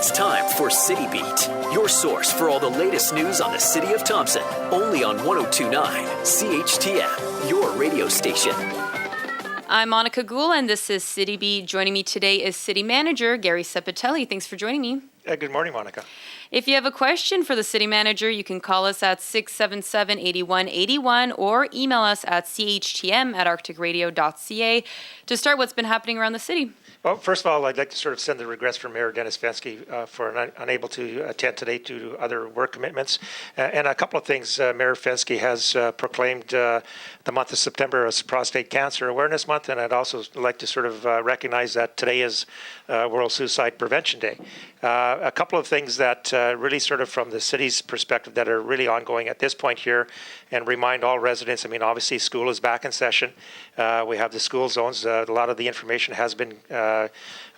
It's time for City Beat, your source for all the latest news on the city of Thompson. Only on 102.9 CHTM, your radio station. I'm Monika Gould, and this is City Beat. Joining me today is City Manager Gary Ceppetelli. Thanks for joining me. Good morning, Monika. If you have a question for the City Manager, you can call us at 677-8181 or email us at CHTM@arcticradio.ca to start what's been happening around the city. Well, first of all, I'd like to sort of send the regrets for Mayor Dennis Fenske for unable to attend today due to other work commitments. And a couple of things. Mayor Fenske has proclaimed the month of September as Prostate Cancer Awareness Month, and I'd also like to sort of recognize that today is World Suicide Prevention Day. A couple of things that really sort of from the city's perspective that are really ongoing at this point here, and remind all residents, I mean, obviously school is back in session. We have the school zones. A lot of the information has been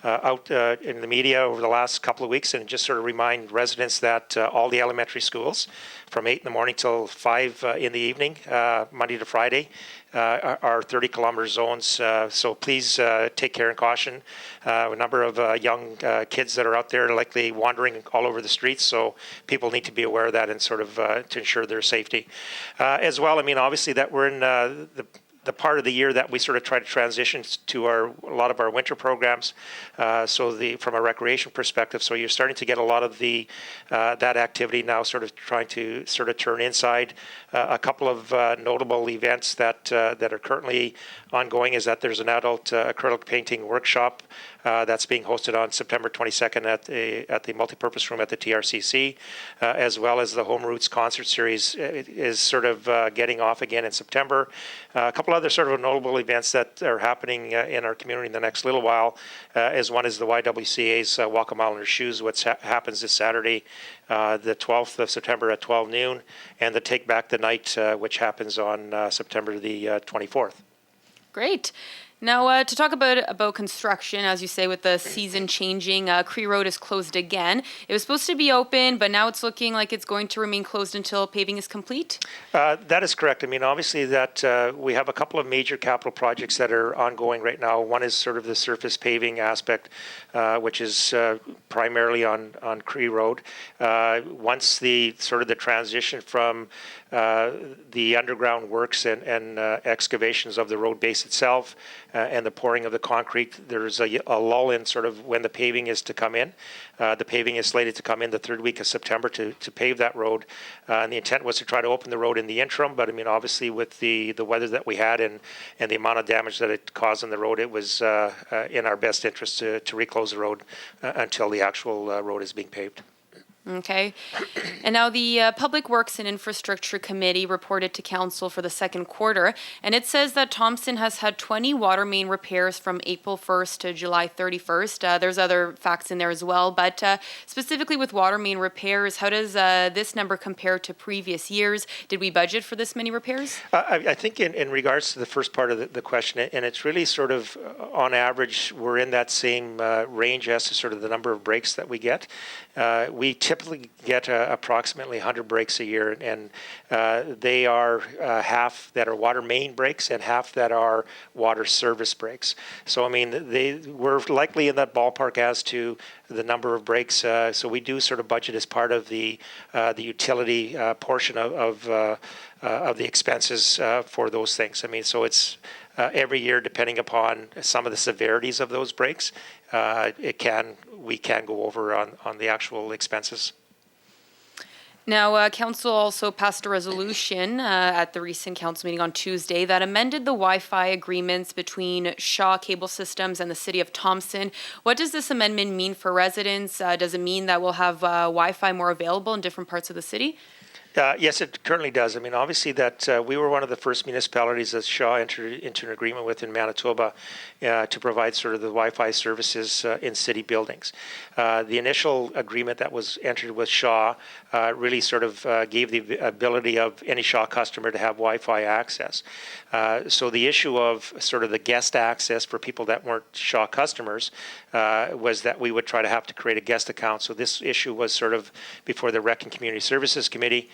out in the media over the last couple of weeks, and just sort of remind residents that all the elementary schools from 8 in the morning till 5 in the evening, Monday to Friday, are 30-kilometer zones. So please take care and caution. A number of young kids that are out there likely wandering all over the streets, so people need to be aware of that and sort of to ensure their safety. As well, I mean, obviously that we're in the part of the year that we sort of try to transition to a lot of our winter programs. From a recreation perspective, so you're starting to get a lot of that activity now sort of trying to sort of turn inside. A couple of notable events that are currently ongoing is that there's an adult acrylic painting workshop that's being hosted on September 22nd at the multipurpose room at the TRCC, as well as the Home Roots concert series is sort of getting off again in September. A couple other sort of notable events that are happening in our community in the next little while, as one is the YWCA's Walk a Mile in Your Shoes, which happens this Saturday, the 12th of September at 12 noon, and the Take Back the Night, which happens on September the 24th. Great. Now, to talk about construction, as you say, with the season changing, Cree Road is closed again. It was supposed to be open, but now it's looking like it's going to remain closed until paving is complete? That is correct. I mean, obviously that we have a couple of major capital projects that are ongoing right now. One is sort of the surface paving aspect, which is primarily on Cree Road. Once the transition from the underground works and excavations of the road base itself and the pouring of the concrete, there's a lull in sort of when the paving is to come in. The paving is slated to come in the third week of September to pave that road. And the intent was to try to open the road in the interim, but I mean, obviously with the weather that we had and the amount of damage that it caused on the road, it was in our best interest to reclose the road until the actual road is being paved. Okay. And now the Public Works and Infrastructure Committee reported to Council for the second quarter, and it says that Thompson has had 20 water main repairs from April 1st to July 31st. There's other facts in there as well, but specifically with water main repairs, how does this number compare to previous years? Did we budget for this many repairs? I think in regards to the first part of the question, and it's really sort of on average, we're in that same range as to sort of the number of breaks that we get. We typically get approximately 100 breaks a year, and they are half that are water main breaks and half that are water service breaks. So, I mean, we're likely in that ballpark as to the number of breaks. So we do sort of budget as part of the utility portion of the expenses for those things. I mean, so it's every year, depending upon some of the severities of those breaks, we can go over on the actual expenses. Now, Council also passed a resolution at the recent Council meeting on Tuesday that amended the Wi-Fi agreements between Shaw Cable Systems and the City of Thompson. What does this amendment mean for residents? Does it mean that we'll have Wi-Fi more available in different parts of the city? Yes, it currently does. I mean, obviously that we were one of the first municipalities that Shaw entered into an agreement with in Manitoba to provide sort of the Wi-Fi services in city buildings. The initial agreement that was entered with Shaw really sort of gave the ability of any Shaw customer to have Wi-Fi access. So the issue of sort of the guest access for people that weren't Shaw customers was that we would try to have to create a guest account. So this issue was sort of before the Rec and Community Services Committee.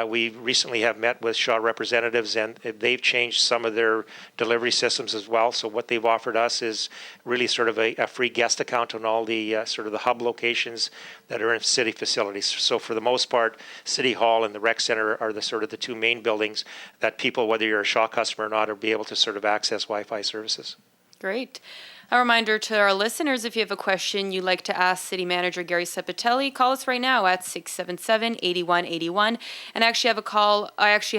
We recently have met with Shaw representatives, and they've changed some of their delivery systems as well. So what they've offered us is really sort of a free guest account on all the sort of the hub locations that are in city facilities. So for the most part, City Hall and the Rec Center are the sort of the two main buildings that people, whether you're a Shaw customer or not, will be able to sort of access Wi-Fi services. Great. A reminder to our listeners, if you have a question you'd like to ask City Manager Gary Ceppetelli, call us right now at 677-8181. And I actually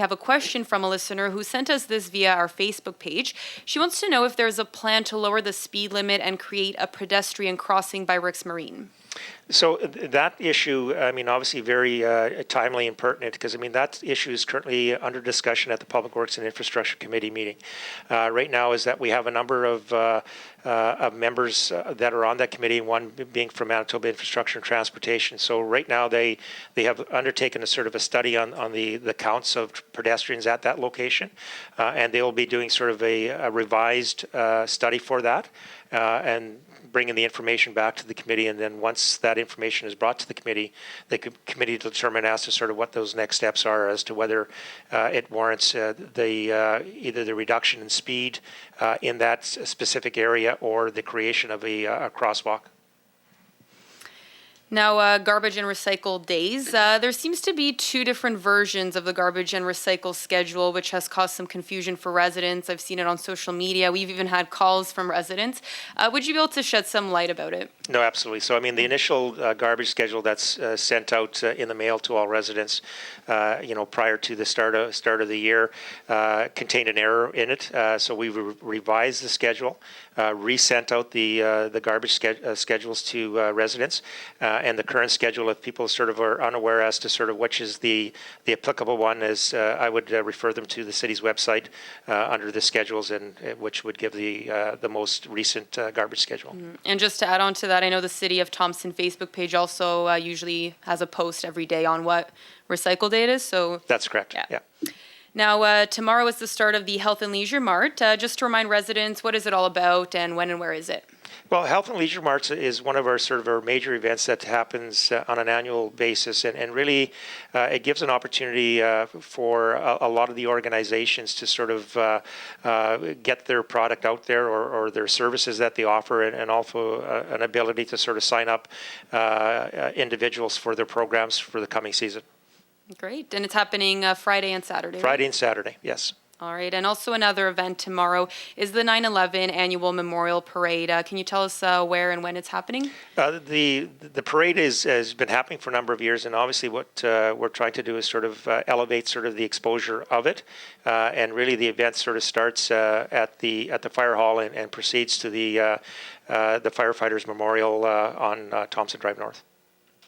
have a question from a listener who sent us this via our Facebook page. She wants to know if there's a plan to lower the speed limit and create a pedestrian crossing by Rick's Marine. So that issue, I mean, obviously very timely and pertinent, because, I mean, that issue is currently under discussion at the Public Works and Infrastructure Committee meeting. Right now is that we have a number of members that are on that committee, one being from Manitoba Infrastructure and Transportation. So right now they have undertaken a sort of a study on the counts of pedestrians at that location, and they will be doing sort of a revised study for that, and bringing the information back to the committee, and then once that information is brought to the committee will determine as to sort of what those next steps are as to whether it warrants either the reduction in speed in that specific area or the creation of a crosswalk. Now, garbage and recycle days. There seems to be two different versions of the garbage and recycle schedule, which has caused some confusion for residents. I've seen it on social media. We've even had calls from residents. Would you be able to shed some light about it? No, absolutely. So, I mean, the initial garbage schedule that's sent out in the mail to all residents, prior to the start of the year, contained an error in it. So we revised the schedule, resent out the garbage schedules to residents, and the current schedule, if people sort of are unaware as to sort of which is the applicable one, is I would refer them to the city's website under the schedules, and which would give the most recent garbage schedule. Mm-hmm. And just to add on to that, I know the City of Thompson Facebook page also usually has a post every day on what recycle day it is. So that's correct. Yeah. Now, tomorrow is the start of the Health and Leisure Mart. Just to remind residents, what is it all about, and when and where is it? Well, Health and Leisure Marts is one of our major events that happens on an annual basis, and really it gives an opportunity for a lot of the organizations to sort of get their product out there or their services that they offer, and also an ability to sort of sign up individuals for their programs for the coming season. Great. And it's happening Friday and Saturday. Friday and Saturday, yes. All right. And also another event tomorrow is the 9/11 Annual Memorial Parade. Can you tell us where and when it's happening? The parade has been happening for a number of years, and obviously what we're trying to do is sort of elevate sort of the exposure of it, and really the event sort of starts at the fire hall and proceeds to the Firefighters Memorial on Thompson Drive North.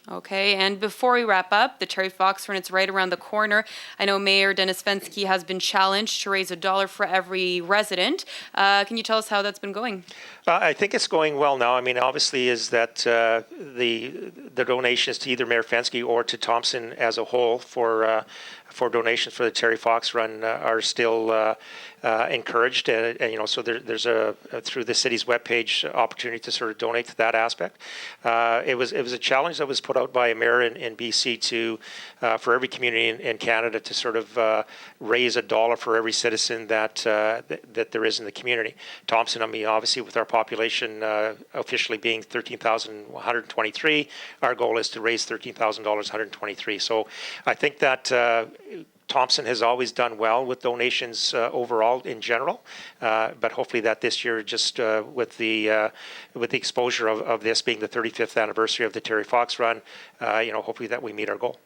Okay, and before we wrap up, the Terry Fox Run, it's right around the corner. I know Mayor Dennis Fensky has been challenged to raise $1 for every resident. Can you tell us how that's been going? I think it's going well now. I mean, obviously is that the donations to either Mayor Fensky or to Thompson as a whole for donations for the Terry Fox Run are still encouraged, and so there's a through the city's webpage opportunity to sort of donate to that aspect. It was a challenge that was put out by a mayor in BC to for every community in Canada to sort of raise $1 for every citizen that there is in the community. Thompson, I mean, obviously with our population officially being 13,123, our goal is to raise $13,123. So I think that Thompson has always done well with donations overall in general, but hopefully that this year, just with the exposure of this being the 35th anniversary of the Terry Fox Run, hopefully that we meet our goal.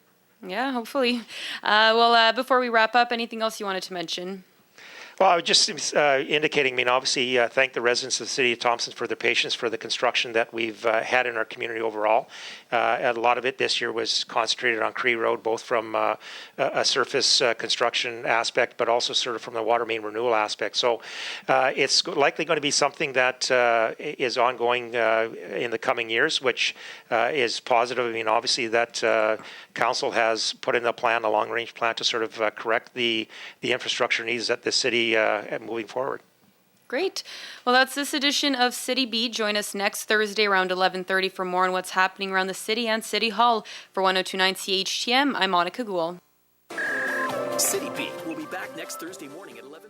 Yeah, hopefully. Before we wrap up, anything else you wanted to mention? Well, I was just indicating, I mean, obviously, thank the residents of the City of Thompson for their patience for the construction that we've had in our community overall. A lot of it this year was concentrated on Cree Road, both from a surface construction aspect, but also sort of from the water main renewal aspect. So it's likely going to be something that is ongoing in the coming years, which is positive. I mean, obviously, that Council has put in a plan, a long-range plan, to sort of correct the infrastructure needs at the city moving forward. Great. Well, that's this edition of City Beat. Join us next Thursday around 11:30 for more on what's happening around the city and City Hall. For 102.9 CHTM, I'm Monika Gould. City Beat will be back next Thursday morning at 11.